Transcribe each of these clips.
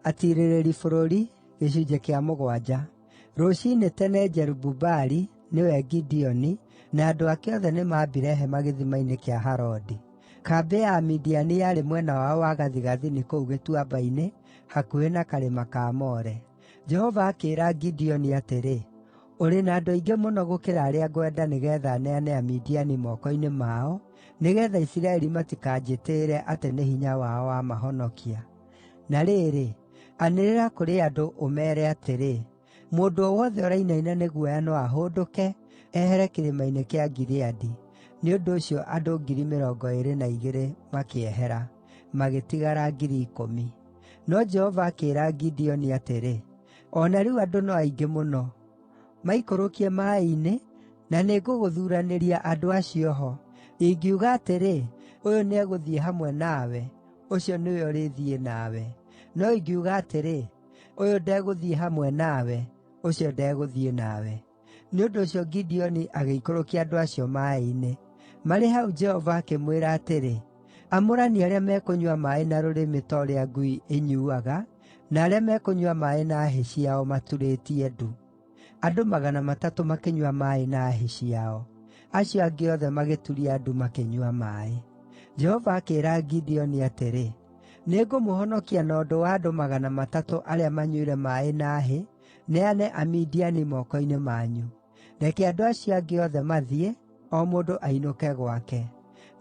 Atirĩrĩri bũrũri, gĩcunjĩ kĩa 7. Rũciinĩ tene Jerubu-Baali, nĩwe Gideoni, na andũ ake othe nĩmambire hema gĩthima-inĩ kĩa Harodi. Kambĩ ya Amidiani yarĩ mwena wao wa gathigathini kũu gĩtuamba-inĩ, hakuhĩ na karĩma ka More. Jehova akĩĩra Gideoni atĩrĩ, “Ũrĩ na andũ aingĩ mũno gũkĩra arĩa ngwenda nĩgeetha neane Amidiani moko-inĩ mao, nĩgeetha Isiraeli matikanjĩtĩĩre atĩ nĩ hinya wao wamahonokia. Na rĩrĩ, anĩrĩra kũrĩ andũ ũmeere atĩrĩ, ‘Mũndũ o wothe ũrainaina nĩ guoya no ahũndũke, ehere kĩrĩma-inĩ kĩa Gileadi.’ ” Nĩ ũndũ ũcio andũ 22,000 makĩehera, magĩtigara 10,000. No Jehova akĩĩra Gideoni atĩrĩ, “O na rĩu andũ no aingĩ mũno. Maikũrũkie maaĩ-inĩ, na nĩngũgũthuuranĩria andũ acio ho. Ingiuga atĩrĩ, ‘Ũyũ nĩegũthiĩ hamwe nawe,’ ũcio nĩwe ũrĩthiĩ nawe. No ingiuga atĩrĩ, ‘Ũyũ ndegũthiĩ hamwe nawe,’ ũcio ndegũthiĩ nawe.” Nĩ ũndũ ũcio Gideoni agĩikũrũkia andũ acio maaĩ-inĩ. Marĩ hau Jehova akĩmwĩra atĩrĩ, “Amũrania arĩa mekũnyua maaĩ na rũrĩmĩ ta ũrĩa ngui ĩnyuuaga, na arĩa mekũnyua maaĩ na hĩ ciao maturĩtie ndu.” Andũ 300 makĩnyua maaĩ na hĩ ciao. Acio angĩ othe magĩturia ndu makĩnyua maaĩ. Jehova akĩĩra Gideoni atĩrĩ, “Nĩngũmũhonokia na ũndũ wa andũ 300 arĩa manyuire maaĩ na hĩ, neane Amidiani moko-inĩ manyu. Reke andũ acio angĩ othe mathiĩ, o mũndũ ainũke gwake.”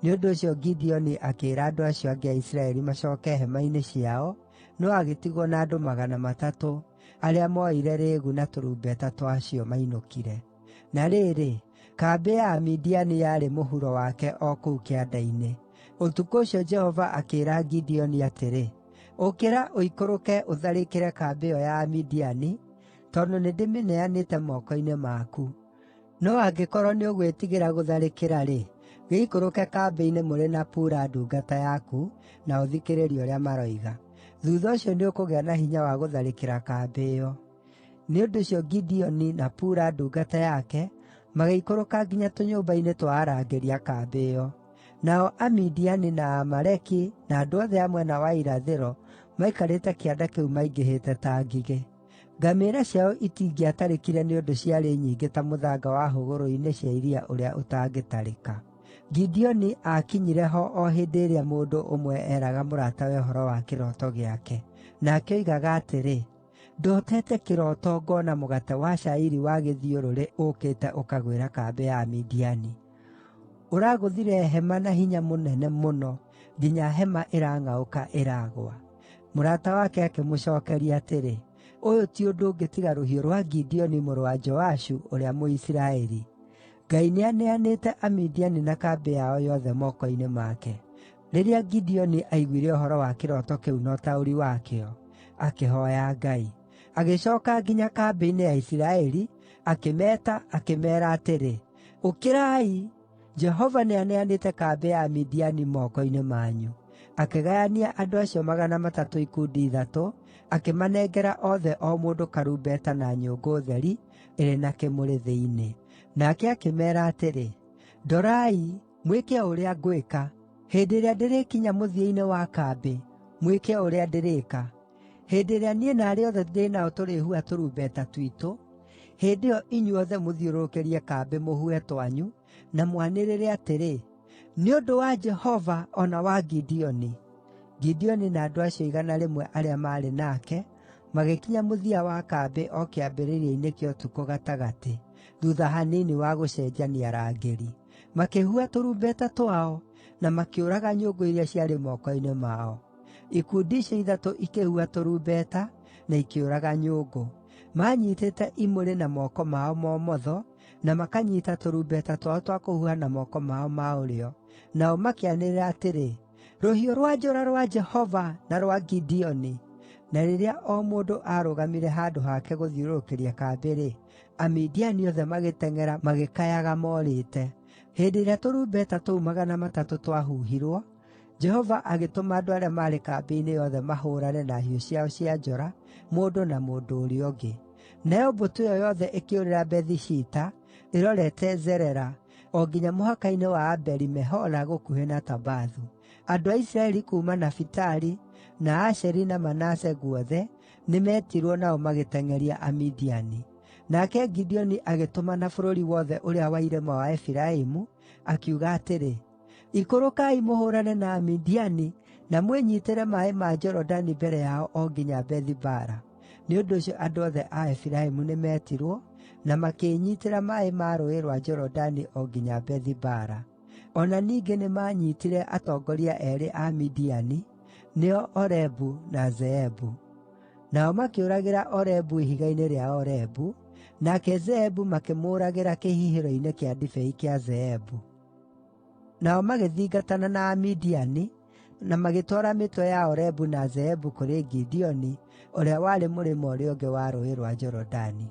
Nĩ ũndũ ũcio Gideoni akĩĩra andũ acio angĩ a Isiraeli macooke hema-inĩ ciao, no agĩtigwo na andũ 300 arĩa mooire rĩĩgu na tũrumbeta twacio mainũkire. Na rĩrĩ, kambĩ ya Amidiani yarĩ mũhuro wake o kũu kĩanda-inĩ. Ũtukũ ũcio Jehova akĩĩra Gideoni atĩrĩ, “Ũkĩra ũikũrũke ũtharĩkĩre kambĩ ĩyo ya Amidiani, tondũ nĩndĩmĩneanĩte moko-inĩ maku. No angĩkorwo nĩũgwĩtigĩra gũtharĩkĩra-rĩ, gĩikũrũke kambĩ-inĩ mũrĩ na Pura ndungata yaku, na ũthikĩrĩrie ũrĩa maroiga. Thuutha ũcio nĩũkũgĩa na hinya wa gũtharĩkĩra kambĩ ĩyo.” Nĩ ũndũ ũcio Gideoni na Pura ndungata yake magĩikũrũka nginya tũnyũmba-inĩ twa arangĩri a kambĩ ĩyo. Nao Amidiani na Amaleki na andũ othe a mwena wa irathĩro maikarĩte kĩanda kĩu maingĩhĩte ta ngigĩ. Ngamĩĩra ciao itingĩatarĩkire nĩ ũndũ ciarĩ nyingĩ ta mũthanga wa hũgũrũrũ-inĩ cia iria ũrĩa ũtangĩtarĩka. Gideoni aakinyire ho o hĩndĩ ĩrĩa mũndũ ũmwe eraga mũratawe ũhoro wa kĩroto gĩake. Nake oigaga atĩrĩ, “Ndootete kĩroto ngoona mũgate wa cairi wa gĩthiũrũrĩ ũũkĩte ũkagwĩra kambĩ ya Amidiani. Ũragũthire hema na hinya mũnene mũno, nginya hema ĩrang'aũka ĩragwa.” Mũrata wake akĩmũcookeria atĩrĩ, “Ũyũ ti ũndũ ũngĩ tiga rũhiũ rwa Gideoni mũrũ wa Joashu ũrĩa Mũisiraeli. Ngai nĩaneanĩte Amidiani na kambĩ yao yothe moko-inĩ make.” Rĩrĩa Gideoni aiguire ũhoro wa kĩroto kĩu na ũtaũri wakĩo, akĩhooya Ngai. Agĩcooka nginya kambĩ-inĩ ya Isiraeli, akĩmeeta, akĩmeera atĩrĩ, “Ũkĩrai! Jehova nĩaneanĩte kambĩ ya Amidiani moko-inĩ manyu.” Akĩgayania andũ acio 300 ikundi ithatũ, akĩmanengera othe o mũndũ karumbeta na nyũngũ theri ĩrĩ na kĩmũrĩ thĩinĩ. Nake akĩmeera atĩrĩ, “Ndorai, mwĩke o ũrĩa ngwĩka. Hĩndĩ ĩrĩa ndĩrĩkinya mũthia-inĩ wa kambĩ, mwĩke o ũrĩa ndĩrĩka. Hĩndĩ ĩrĩa niĩ na arĩa othe ndĩ nao tũrĩhuha tũrumbeta twitũ, hĩndĩ ĩyo inyuothe mũthiũrũrũkĩrie kambĩ mũhuhe twanyu, na mwanĩrĩre atĩrĩ, ‘Nĩ ũndũ wa Jehova o na wa Gideoni.’ ” Gideoni na andũ acio 100 arĩa maarĩ nake magĩkinya mũthia wa kambĩ o kĩambĩrĩria-inĩ kĩa ũtukũ gatagatĩ, thuutha hanini wa gũcenjania arangĩri. Makĩhuha tũrumbeta twao, na makĩũraga nyũngũ iria ciarĩ moko-inĩ mao. Ikundi icio ithatũ ikĩhuha tũrumbeta, na ikĩũraga nyũngũ. Maanyiitĩte imũrĩ na moko mao ma ũmotho, na makanyiita tũrumbeta twao twa kũhuha na moko mao ma ũrĩo. Nao makĩanĩrĩra atĩrĩ, “Rũhiũ rwa njora rwa Jehova na rwa Gideoni!” Na rĩrĩa o mũndũ aarũgamire handũ hake gũthiũrũrũkĩria kambĩ-rĩ, Amidiani othe magĩteng'era magĩkayaga morĩte. Hĩndĩ ĩrĩa tũrumbeta tũu 300 twahuhirwo, Jehova agĩtũma andũ arĩa maarĩ kambĩ-inĩ yothe mahũũrane na hiũ ciao cia njora, mũndũ na mũndũ ũrĩa ũngĩ. Nayo mbũtũ ĩyo yothe ĩkĩũrĩra Bethi-Shita, ĩrorete Zerera, o nginya mũhaka-inĩ wa Abeli-Mehola gũkuhĩ na Tabathu. Andũ a Isiraeli kuuma Nafitali, na Asheri na Manase guothe nĩmetirwo nao magĩteng'eria Amidiani. Nake Gideoni agĩtũmana bũrũri wothe ũrĩa wa irĩma wa Efiraimu, akiuga atĩrĩ, “Ikũrũkai mũhũũrane na Amidiani, na mwĩnyiitĩre maaĩ ma Jorodani mbere yao o nginya Bethi-Bara.” Nĩ ũndũ ũcio andũ othe a Efiraimu nĩmetirwo, na makĩĩnyiitĩra maaĩ ma Rũũĩ rwa Jorodani o nginya Bethi-Bara. O na ningĩ nĩmanyiitire atongoria eerĩ a Midiani, nĩo Orebu na Zeebu. Nao makĩũragĩra Orebu ihiga-inĩ rĩa Orebu, nake Zeebu makĩmũũragĩra kĩhihĩro-inĩ kĩa ndibei kĩa Zeebu. Nao magĩthingatana na Amidiani, na magĩtwara mĩtwe ya Orebu na Zeebu kũrĩ Gideoni, ũrĩa warĩ mũrĩmo ũrĩa ũngĩ wa Rũũĩ rwa Jorodani.